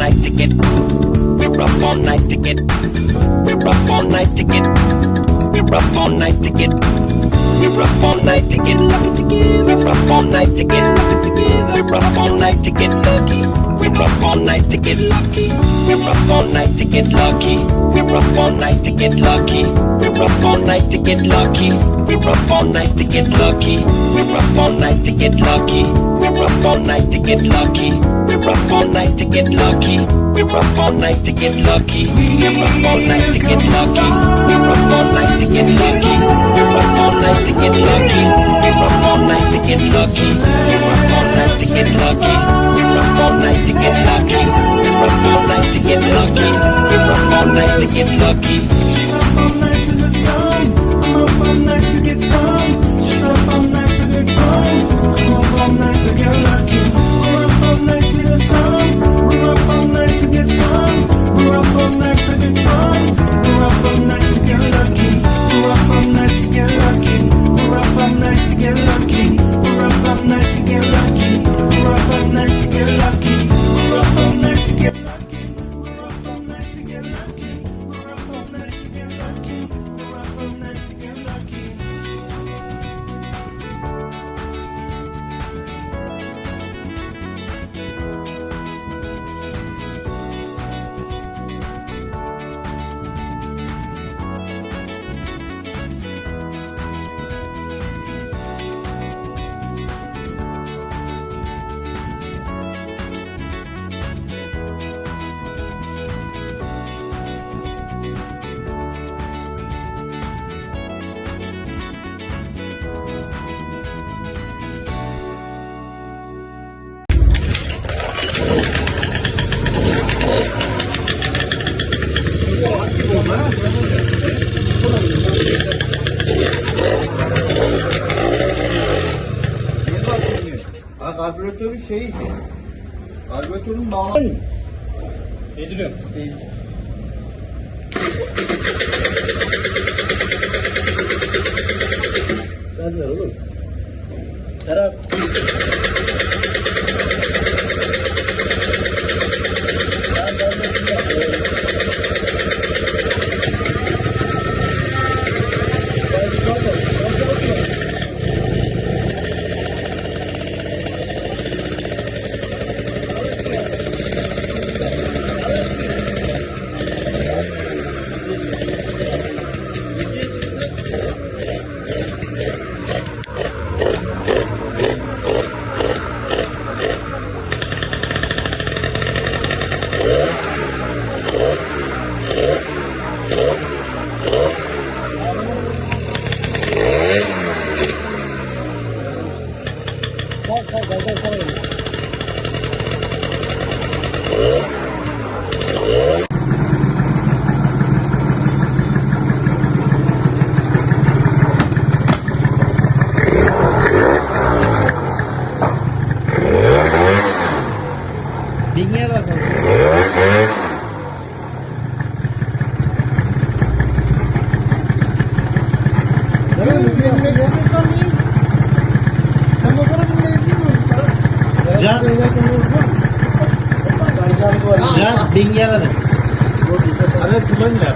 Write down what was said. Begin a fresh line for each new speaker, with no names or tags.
night to get. We're up all night to get. We're up all night to get. We're up all night to get. We're up all night to get lucky together. We're up all night to get lucky together. We're up all night to get lucky. We're up all night to get lucky. We're up all night to get lucky. We're up all night to get lucky. We're up all night to get lucky. We're up all night to get lucky. We're up all night to get lucky. We're up all night to get lucky. We're up all night to get lucky. We're up all night to get lucky. We're up all night to get lucky. We're up all night to get lucky. We're up all night to get lucky. We're up all night to get lucky. We're up all night to get lucky. We're up all night to get lucky. We're up all night to get lucky. We're up all night to get lucky.
She's up all night to the sun. I'm up all night to get some. She's up all night for the fun. I'm up all night to get lucky. We're up all night to the sun. We're up all night to get some. We're up all night for the fun. We're up all night to get lucky. We're up all night to get lucky. We're up all night to get lucky. We're up all night to get lucky. We're up all night to get lucky. We're up all night to get lucky. We're up all night to get lucky. We're up all night to get lucky. We're up all night to get lucky.
Karbüratörün şeyi, karbüratörün bağlı.
Yediriyorum. Gaz ver oğlum. Serap. Dinleyer bakalım. Can dinleyelim. Evet, turla.